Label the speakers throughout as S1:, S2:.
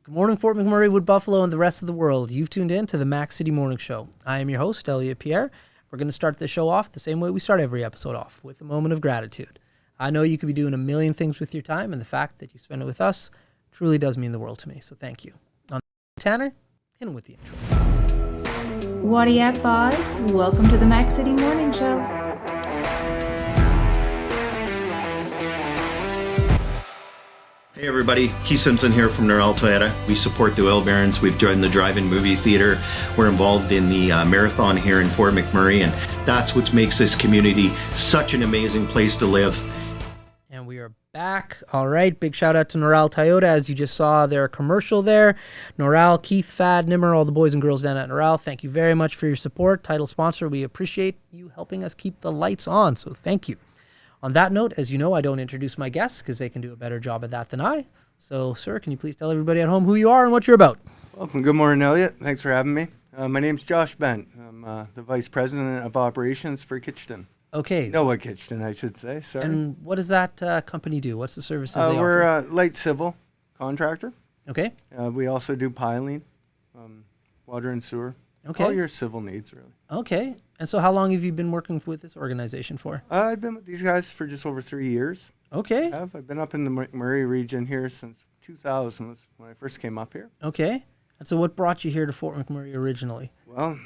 S1: Good morning, Fort McMurray, Wood Buffalo, and the rest of the world. You've tuned in to the Mac City Morning Show. I am your host, Elliot Pierre. We're going to start the show off the same way we start every episode off, with a moment of gratitude. I know you could be doing a million things with your time, and the fact that you spend it with us truly does mean the world to me, so thank you. Tanner, hit him with the intro.
S2: What up, boss? Welcome to the Mac City Morning Show.
S3: Hey everybody, Keith Simpson here from Norel Toyota. We support the Oil Barons. We've joined the drive-in movie theater. We're involved in the marathon here in Fort McMurray, and that's what makes this community such an amazing place to live.
S1: And we are back. All right, big shout out to Norel Toyota. As you just saw their commercial there. Norel, Keith, Fad, Nimmer, all the boys and girls down at Norel, thank you very much for your support. Title sponsor, we appreciate you helping us keep the lights on, so thank you. On that note, as you know, I don't introduce my guests because they can do a better job at that than I. So, sir, can you please tell everybody at home who you are and what you're about?
S4: Welcome. Good morning, Elliot. Thanks for having me. My name's Josh Bent. I'm the Vice President of Operations for Kichton.
S1: Okay.
S4: Noah Kichton, I should say. Sorry.
S1: And what does that company do? What's the services they
S4: we're
S1: offer?
S4: a light civil contractor.
S1: Okay.
S4: We also do piling, water and sewer.
S1: Okay.
S4: All your civil needs, really.
S1: Okay. And so how long have you been working with this organization for?
S4: I've been with these guys for just over 3 years.
S1: Okay.
S4: I've been up in the Mcmurray region here since 2000 was when I first came up here.
S1: Okay. And so what brought you here to Fort McMurray originally?
S4: Well,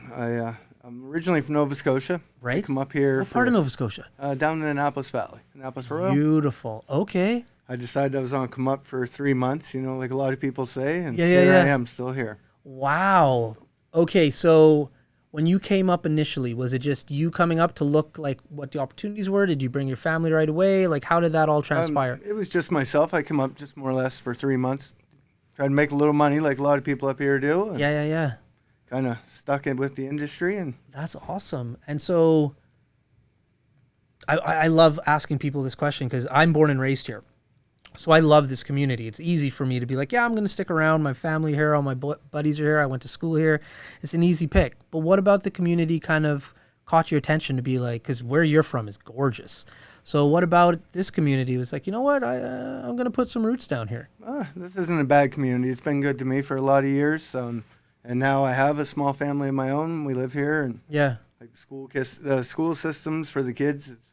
S4: I'm originally from Nova Scotia.
S1: Right.
S4: I come up here.
S1: What part of Nova Scotia?
S4: Down in the Annapolis Valley. Annapolis Royal.
S1: Beautiful. Okay.
S4: I decided I was going to come up for 3 months, like a lot of people say, and
S1: Yeah,
S4: here I
S1: yeah.
S4: am still here.
S1: Wow. Okay, so when you came up initially, was it just you coming up to look like what the opportunities were? Did you bring your family right away? Like, how did that all transpire?
S4: It was just myself. I came up just more or less for 3 months, tried to make a little money like a lot of people up here do. And
S1: Yeah.
S4: kind of stuck in with the industry. And
S1: That's awesome. And so I love asking people this question because I'm born and raised here. So I love this community. It's easy for me to be like, yeah, I'm going to stick around. My family here, all my buddies are here. I went to school here. It's an easy pick. But what about the community kind of caught your attention to be like, because where you're from is gorgeous. So what about this community was like, you know what, I'm going to put some roots down here.
S4: this isn't a bad community. It's been good to me for a lot of years. And now I have a small family of my own. We live here. And
S1: Yeah.
S4: like the school systems for the kids, it's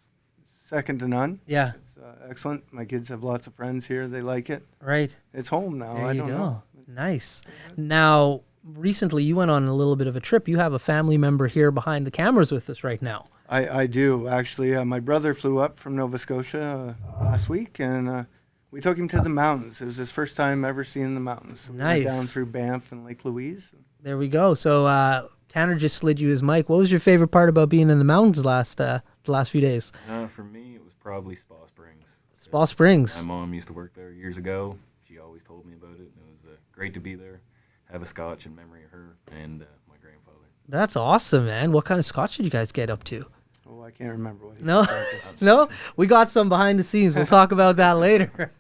S4: second to none.
S1: Yeah.
S4: It's excellent. My kids have lots of friends here. They like it.
S1: Right.
S4: It's home now.
S1: There
S4: I
S1: you
S4: don't
S1: go.
S4: know.
S1: Nice. Now, recently you went on a little bit of a trip. You have a family member here behind the cameras with us right now.
S4: I do, actually. My brother flew up from Nova Scotia last week, and we took him to the mountains. It was his first time ever seeing the mountains. So we
S1: Nice.
S4: went down through Banff and Lake Louise.
S1: There we go. So Tanner just slid you his mic. What was your favorite part about being in the mountains the last few days?
S5: For me, it was probably Spa Springs.
S1: Spa Springs.
S5: My mom used to work there years ago. She always told me about it. It was great to be there, have a scotch in memory of her and my grandfather.
S1: That's awesome, man. What kind of scotch did you guys get up to?
S4: Oh, I can't remember what he
S1: No,
S4: said.
S1: no, we got some behind the scenes. We'll talk about that later.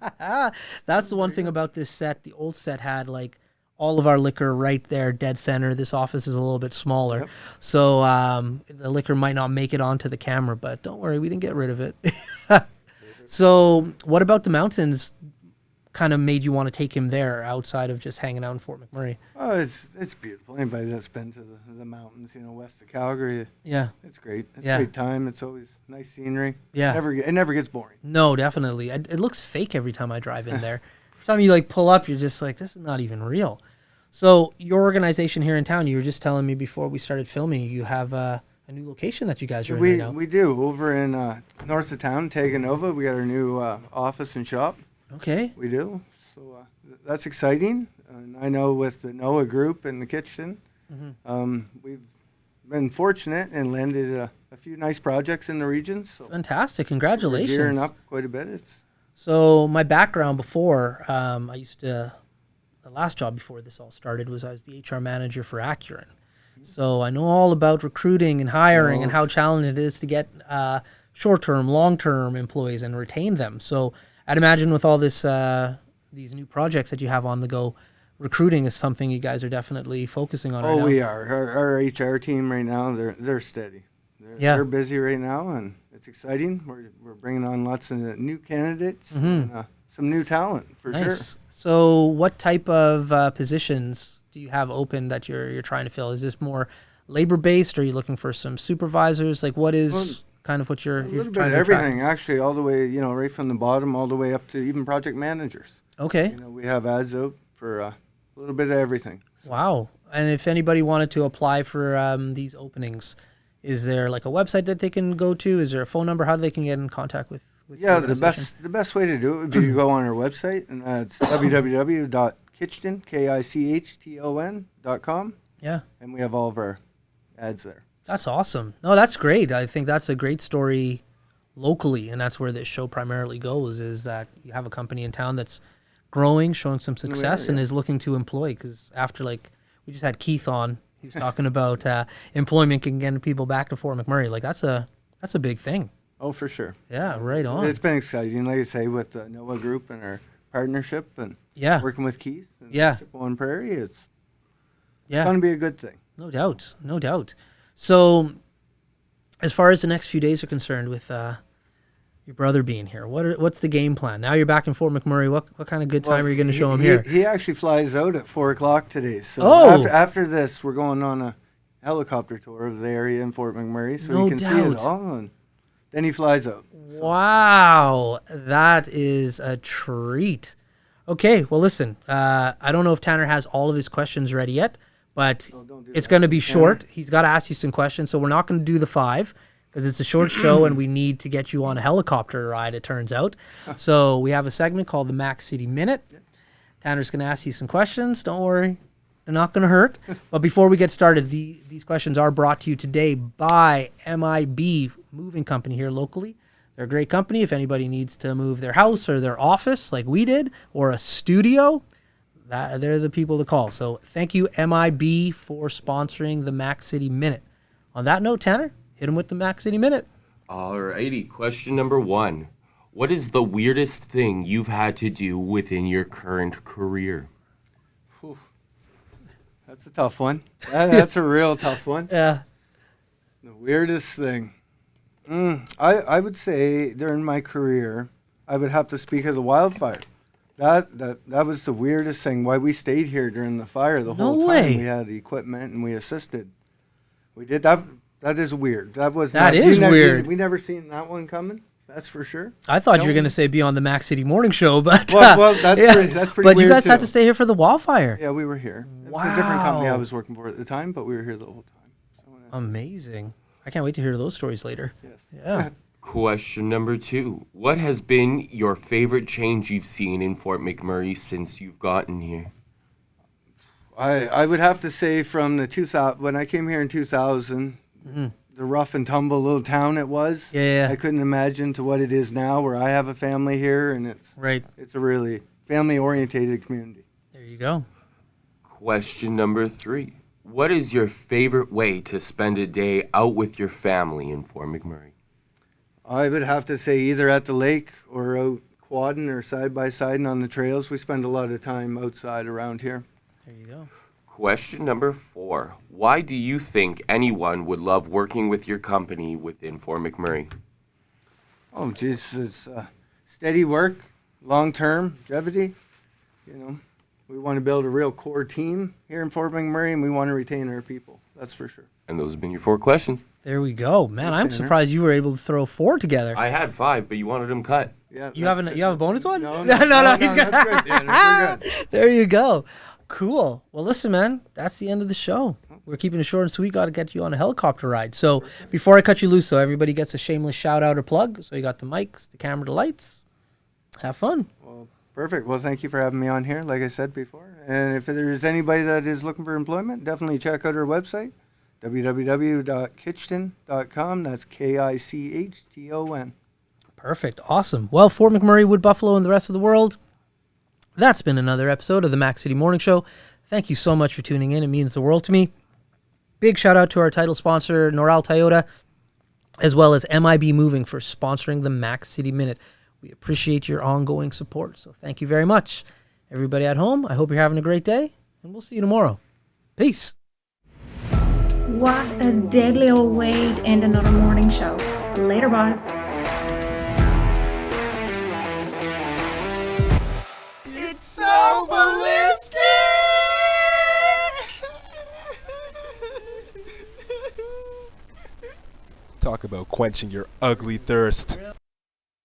S1: That's the one thing about this set. The old set had like all of our liquor right there, dead center. This office is a little bit smaller,
S4: Yep.
S1: so the liquor might not make it onto the camera. But don't worry, we didn't get rid of it. So, what about the mountains? Kind of made you want to take him there outside of just hanging out in Fort McMurray?
S4: Oh, it's beautiful. Anybody that's been to the mountains, west of Calgary,
S1: Yeah.
S4: it's great. It's
S1: Yeah.
S4: a great time. It's always nice scenery.
S1: Yeah.
S4: It never gets boring.
S1: No, definitely. It looks fake every time I drive in there. Every time you like pull up, you're just like, this is not even real. So your organization here in town, you were just telling me before we started filming, you have a new location that you guys are in right now.
S4: We do. Over in north of town, Taganova, we got our new office and shop.
S1: Okay.
S4: We do. So that's exciting. And I know with the NOAA group and the Kichton, we've been fortunate and landed a few nice projects in the region. So
S1: Fantastic.
S4: we're
S1: Congratulations.
S4: gearing up quite a bit.
S1: So my background before, the last job before this all started was I was the HR manager for Acuren. So I know all about recruiting and hiring and how challenging it is to get short-term, long-term employees and retain them. So I'd imagine with all this these new projects that you have on the go, recruiting is something you guys are definitely focusing on right now.
S4: We are. Our HR team right now, they're steady. They're busy right now, and it's exciting. We're bringing on lots of new candidates. And, some new talent for sure.
S1: Nice. So what type of positions do you have open that you're trying to fill? Is this more labor-based, or are you looking for some supervisors? Like, what is kind of what you're
S4: A little bit
S1: trying
S4: of
S1: to attract?
S4: everything, actually, all the way, right from the bottom all the way up to even project managers.
S1: Okay.
S4: We have ads out for a little bit of everything.
S1: Wow. And if anybody wanted to apply for these openings, is there like a website that they can go to? Is there a phone number? How they can get in contact with
S4: Yeah,
S1: the
S4: the best way to do it would be to go on our website, and that's www.kichton, KICHTON.com,
S1: Yeah.
S4: and we have all of our ads there.
S1: That's awesome. No, that's great. I think that's a great story locally, and that's where this show primarily goes, is that you have a company in town that's growing, showing some success, and is looking to employ. Because after, like, we just had Keith on, he was talking about employment and getting people back to Fort McMurray. Like, that's a big thing.
S4: Oh, for sure.
S1: Yeah, right on.
S4: It's been exciting, like I say, with the NOAA Group and our partnership and working with Keith and Chippewa and Prairie. It's going to be a good thing.
S1: No doubt. No doubt. So, as far as the next few days are concerned, with your brother being here, what's the game plan? Now you're back in Fort McMurray. What kind of good time are you going to show him here?
S4: He actually flies out at 4 o'clock today. So after this, we're going on a helicopter tour of the area in Fort McMurray, so he can see it all. And then he flies out.
S1: Wow, that is a treat. Okay, well, listen, I don't know if Tanner has all of his questions ready yet, but it's going to be short. He's got to ask you some questions, so we're not going to do the 5 because it's a short show and we need to get you on a helicopter ride, it turns out. So we have a segment called the Mac City Minute. Tanner's going to ask you some questions. Don't worry. They're not going to hurt. But before we get started, these questions are brought to you today by MIB Moving Company here locally. They're a great company. If anybody needs to move their house or their office like we did, or a studio, they're the people to call. So thank you, MIB, for sponsoring the Mac City Minute. On that note, Tanner, hit him with the Mac City Minute.
S6: Alrighty, question number 1. What is the weirdest thing you've had to do within your current career?
S4: That's a tough one. That's a real tough one.
S1: Yeah.
S4: The weirdest thing. I would say during my career, I would have to speak of the wildfire. That was the weirdest thing. Why we stayed here during the fire the whole time. We had equipment and we assisted. We did that. That is weird. That is
S1: weird.
S4: We never seen that one coming. That's for sure.
S1: I thought you were going to say be on the Mac City Morning Show, but
S4: well, that's pretty
S1: but
S4: weird.
S1: But you guys
S4: too.
S1: had to stay here for the wildfire.
S4: Yeah, we were here.
S1: Wow.
S4: It's a different company I was working for at the time, but we were here the whole time. So,
S1: amazing. I can't wait to hear those stories later.
S4: Yes.
S1: Yeah.
S6: Question number 2. What has been your favorite change you've seen in Fort McMurray since you've gotten here?
S4: I would have to say from the 2000, when I came here in 2000, the rough and tumble little town it was.
S1: Yeah.
S4: I couldn't imagine to what it is now, where I have a family here, and it's a really family-orientated community.
S1: There you go.
S6: Question number 3. What is your favorite way to spend a day out with your family in Fort McMurray?
S4: I would have to say either at the lake or out quadding or side-by-siding on the trails. We spend a lot of time outside around here.
S1: There you go.
S6: Question number 4. Why do you think anyone would love working with your company within Fort McMurray?
S4: Oh, geez, it's steady work, long-term, longevity. We want to build a real core team here in Fort McMurray, and we want to retain our people. That's for sure.
S6: And those have been your 4 questions.
S1: There we go. Man, I'm surprised you were able to throw 4 together.
S6: I had 5, but you wanted them cut.
S4: Yeah.
S1: You have a bonus one?
S4: No,
S1: He's
S4: that's good, Tanner. We're good.
S1: There you go. Cool. Well, listen, man, that's the end of the show. We're keeping it short and sweet. Got to get you on a helicopter ride. So before I cut you loose, so everybody gets a shameless shout out or plug. So you got the mics, the camera, the lights. Have fun.
S4: Well, perfect. Well, thank you for having me on here, like I said before. And if there's anybody that is looking for employment, definitely check out our website, www.kichton.com. That's KICHTON.
S1: Perfect. Awesome. Well, Fort McMurray, Wood Buffalo, and the rest of the world, that's been another episode of the Mac City Morning Show. Thank you so much for tuning in. It means the world to me. Big shout out to our title sponsor, Noral Toyota, as well as MIB Moving for sponsoring the Mac City Minute. We appreciate your ongoing support, so thank you very much. Everybody at home, I hope you're having a great day, and we'll see you tomorrow. Peace.
S2: What a deadly old way to end another morning show. Later, boss.
S7: ballistic!
S8: Talk about quenching your ugly thirst.